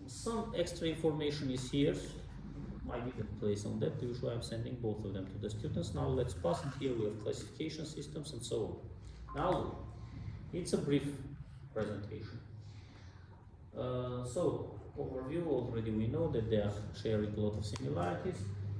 Some extra information is here. I didn't place on that. Usually I'm sending both of them to the students. Now let's pass it. Here we have classification systems and so on. Now it's a brief presentation. So overview, already we know that they are sharing a lot of similarities.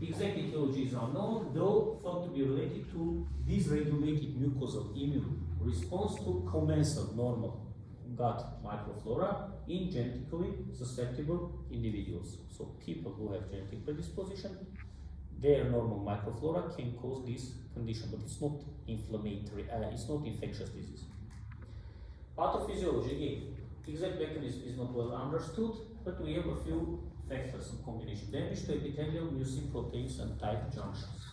Exact etiology is unknown, though thought to be related to dysregulated mucosal immune response to commensal normal gut microflora in genetically susceptible individuals. So people who have genetic predisposition, their normal microflora can cause this condition, but it's not inflammatory, it's not infectious disease. Pathophysiology, again, exact mechanism is not well understood, but we have a few factors and combination. Damage to epithelial mucin proteins and tight junctions.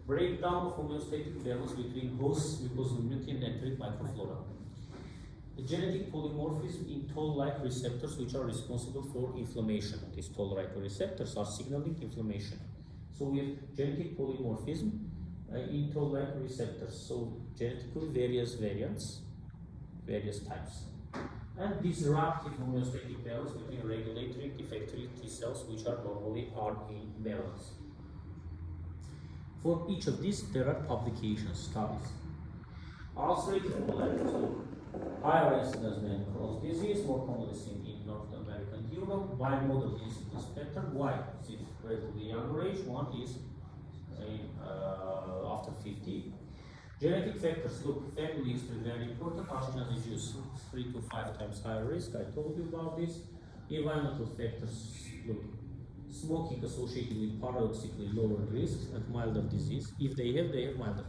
Breakdown of homeostatic balance between host mucosal immunity and enteric microflora. The genetic polymorphism in toll-like receptors which are responsible for inflammation. These toll-like receptors are signaling inflammation. So we have genetic polymorphism in toll-like receptors. So genetically various variants, various types. And disruptive homeostatic balance between regulatory and effectory T cells which are normally in balance. For each of these, there are publications, studies. Ulcerative colitis, higher incidence than Crohn's disease, more commonly seen in North America and Europe. Bimodal incidence pattern. Why? Is it relatively younger age? One is after 50. Genetic factors, look, family history very important. Ashkenazi Jews 3 to 5 times higher risk. I told you about this. Environmental factors, look, smoking associated with paradoxically lower risks and milder disease. If they have milder.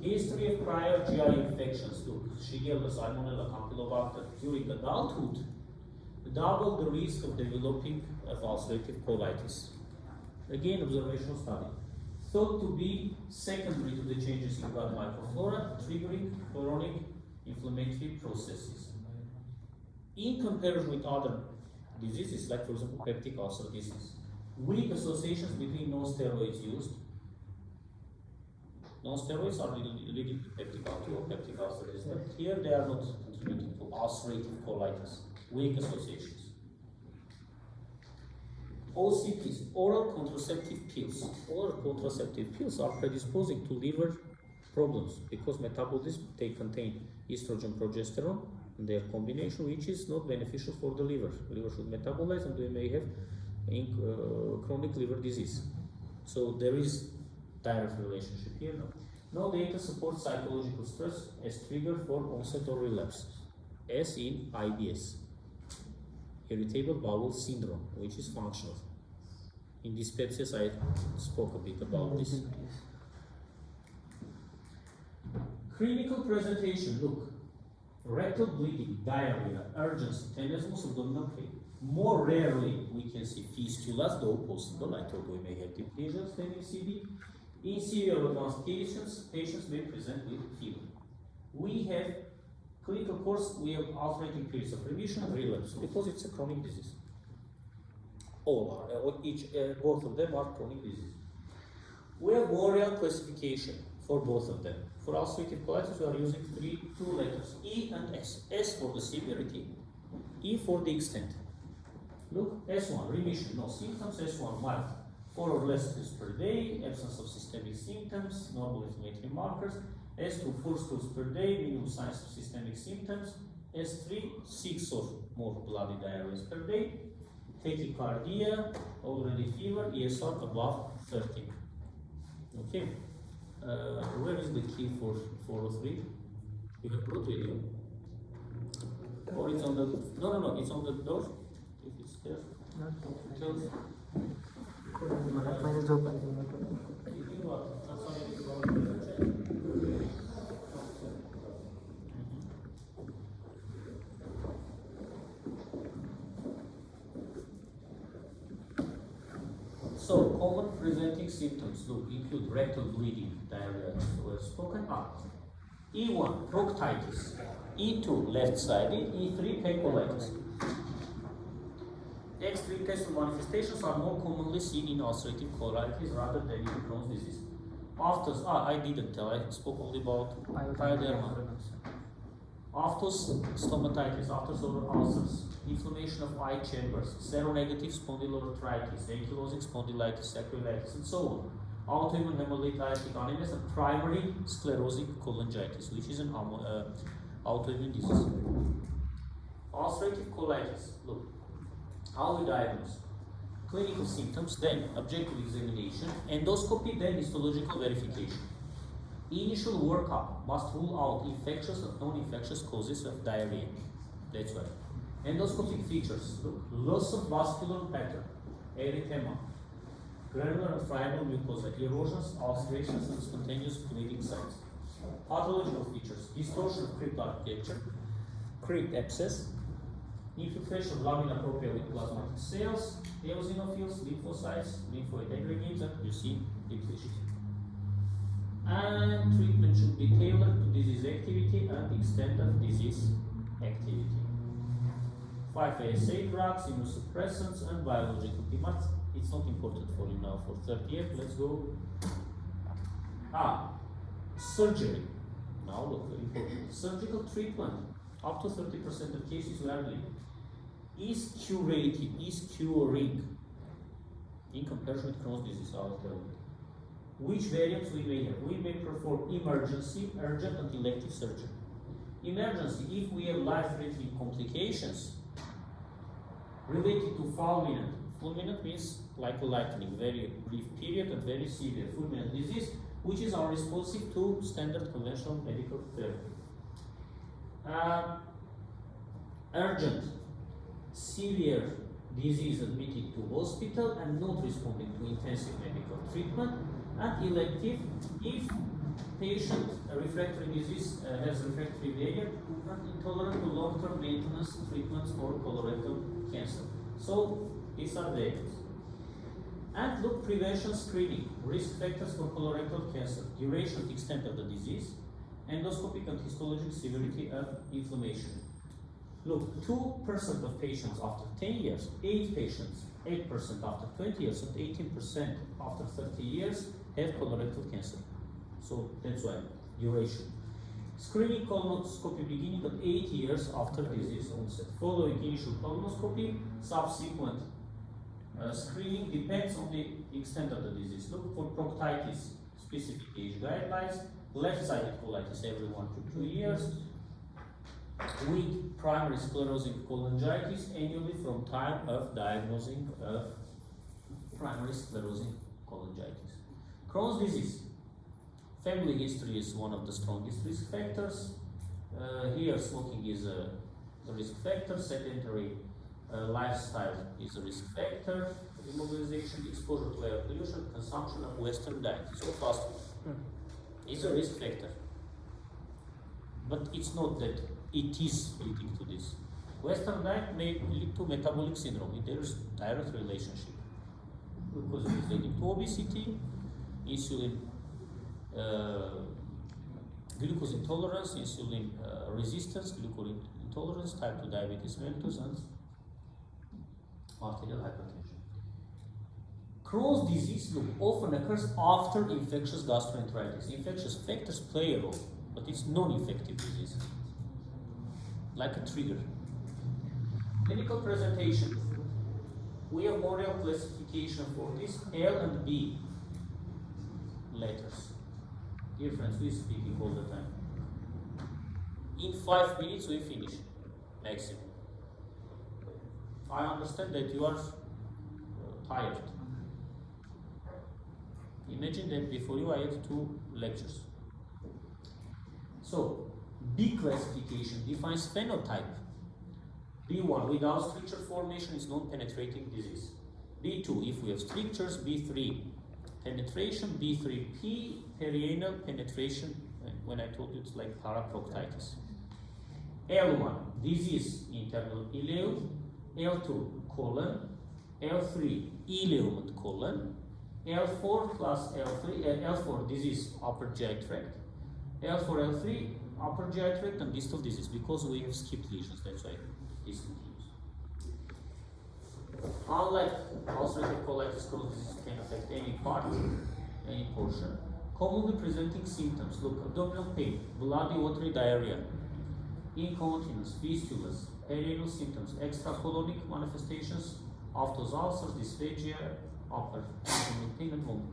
History of prior GI infections, look, Shigella, Salmonella, Campylobacter during adulthood double the risk of developing ulcerative colitis. Again, observational study. Thought to be secondary to the changes in gut microflora, triggering chronic inflammatory processes. In comparison with other diseases, like for example peptic ulcer disease, weak associations between non-steroids used. Non-steroids are leading to peptic ulcer disease, but here they are not contributing to ulcerative colitis. Weak associations. OCPs, oral contraceptive pills. Oral contraceptive pills are predisposing to liver problems because metabolism, they contain estrogen, progesterone, and their combination, which is not beneficial for the liver. The liver should metabolize, and we may have chronic liver disease. So there is direct relationship here. No data supports psychological stress as trigger for onset or relapse, as in IBS, irritable bowel syndrome, which is functional. In dyspepsias, I spoke a bit about this. Clinical presentation, look, rectal bleeding, diarrhea, urgency, tenesmus, abdominal pain. More rarely, we can see fistulas, though possible. I told you we may have deep lesions than in CD. In severe advanced patients may present with fever. We have clinical course, we have alternating periods of remission and relapse because it's a chronic disease. All are, both of them are chronic disease. We have Boreal classification for both of them. For ulcerative colitis, we are using two letters, E and S. S for the severity, E for the extent. Look, S1, remission, no symptoms, S1, mild. 4 or less stools per day, absence of systemic symptoms, normal inflammatory markers. S2, 4 stools per day, minimum signs of systemic symptoms. S3, 6 or more bloody diarrheas per day. Tachycardia, already fever, ESR above 30. Okay. Where is the key for 403? You have brought with you? Or it's on the, no, it's on the door. If it's there. So, common presenting symptoms include rectal bleeding, diarrhea, as we have spoken about. E1, proctitis. E2, left-sided. E3, pancolitis. X3 intestinal manifestations are more commonly seen in ulcerative colitis rather than in Crohn's disease. After, I didn't tell, I spoke only about pyoderma. Stomatitis, after ulcers, inflammation of eye chambers, seronegative spondyloarthritis, ankylosing spondylitis, sacroiliitis, and so on. Autoimmune hemolytic anemias and primary sclerosing cholangitis, which is an autoimmune disease. Ulcerative colitis. Look, how we diagnose? Clinical symptoms, then objective examination, endoscopy, then histological verification. Initial workup must rule out infectious and non-infectious causes of diarrhea. That's why. Endoscopic features, look, loss of vascular pattern, erythema, granular and friable mucosa, erosions, ulcerations, and spontaneous bleeding signs. Pathological features, distortion of crypt architecture, crypt abscess, infiltration of lamina propria with plasmatic cells, eosinophils, lymphocytes, lymphoid aggregates, and you see depletion. And treatment should be tailored to disease activity and extent of disease activity. 5-ASA drugs, immunosuppressants, and biological demands. It's not important for you now for 30 years. Let's go. Surgery. Now look, very important. Surgical treatment, up to 30% of cases rarely, is curing in comparison with Crohn's disease. I'll tell you. Which variants we may have? We may perform emergency, urgent, and elective surgery. Emergency, if we have life-threatening complications related to fulminant. Fulminant means like a lightning, very brief period and very severe fulminant disease, which is unresponsive to standard conventional medical therapy. Urgent, severe disease admitted to hospital and not responding to intensive medical treatment. And elective, if patient refractory disease has refractory variant and intolerant to long-term maintenance treatments or colorectal cancer. So these are the areas. And look, prevention screening, risk factors for colorectal cancer, duration and extent of the disease, endoscopic and histologic severity of inflammation. Look, 2% of patients after 10 years, 8% after 20 years, and 18% after 30 years have colorectal cancer. So that's why, duration. Screening colonoscopy beginning at 8 years after disease onset. Following initial colonoscopy, subsequent screening depends on the extent of the disease. Look for proctitis, specific age guidelines, left-sided colitis every 1 to 2 years, with primary sclerosing cholangitis annually from time of diagnosing of primary sclerosing cholangitis. Crohn's disease. Family history is one of the strongest risk factors. Here, smoking is a risk factor. Sedentary lifestyle is a risk factor. Immobilization, exposure to air pollution, consumption of Western diet, so fast food, is a risk factor. But it's not that it is leading to this. Western diet may lead to metabolic syndrome. There is direct relationship because it is leading to obesity, insulin, glucose intolerance, insulin resistance, glucose intolerance, type 2 diabetes mellitus, and arterial hypertension. Crohn's disease often occurs after infectious gastroenteritis. Infectious factors play a role, but it's non-infective disease, like a trigger. Clinical presentation. We have Morel classification for this, L and B letters. Dear friends, we are speaking all the time. In 5 minutes we finish, maximum. I understand that you are tired. Imagine that before you I had 2 lectures. So, B classification defines phenotype. B1, without stricture formation, is non-penetrating disease. B2, if we have strictures. B3, penetration. B3P, perianal penetration, when I told you it's like paraproctitis. L1, disease, internal ileum. L2, colon. L3, ileum and colon. L4 plus L3, L4, disease, upper GI tract. L4, L3, upper GI tract and distal disease, because we have skipped lesions, that's why distal lesions. Unlike ulcerative colitis, Crohn's disease can affect any part, any portion. Commonly presenting symptoms, look, abdominal pain, bloody watery diarrhea, incontinence, fistulas, perianal symptoms, extracolonic manifestations, aphthous ulcers, dysphagia, upper abdominal pain and vomiting.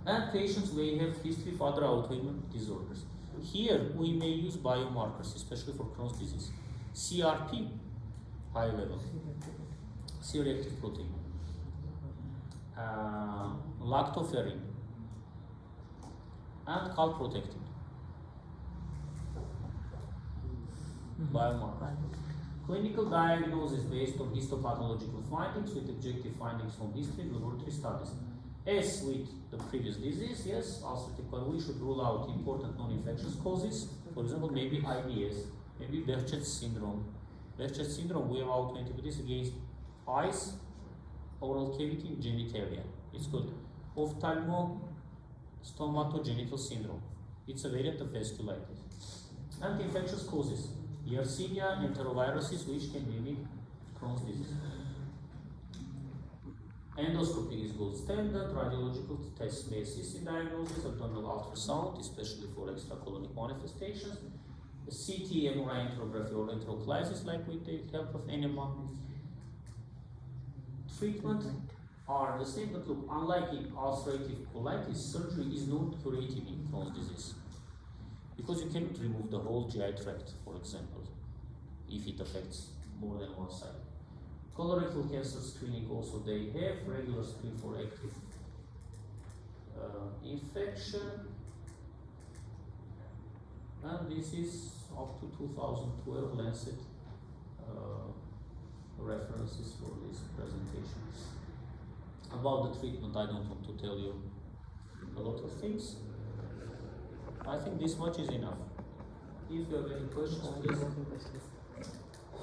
And patients may have history of other autoimmune disorders. Here we may use biomarkers, especially for Crohn's disease. CRP, high level, C-reactive protein, lactoferrin, and calprotectin. Biomarkers. Clinical diagnosis based on histopathological findings with objective findings from history and laboratory studies. As with the previous disease, yes, ulcerative colitis, we should rule out important non-infectious causes. For example, maybe IBS, maybe Behçet's syndrome. Behçet's syndrome, we have autoantibodies against eyes, oral cavity, and genitalia. It's called ophthalmostomatogenetal syndrome. It's a variant of vasculitis. And infectious causes. Yersinia, enteroviruses, which can mimic Crohn's disease. Endoscopy is gold standard. Radiological tests may assist in diagnosis. Abdominal ultrasound, especially for extracolonic manifestations. CT, MRI, enterography, or enteroclysis, like with the help of enema. Treatment are the same, but look, unlike in ulcerative colitis, surgery is not curative in Crohn's disease. Because you cannot remove the whole GI tract, for example, if it affects more than one side. Colorectal cancer screening also, they have regular screen for active infection. And this is up to 2012 Lancet references for this presentation. About the treatment, I don't want to tell you a lot of things. I think this much is enough. If you have any questions, please.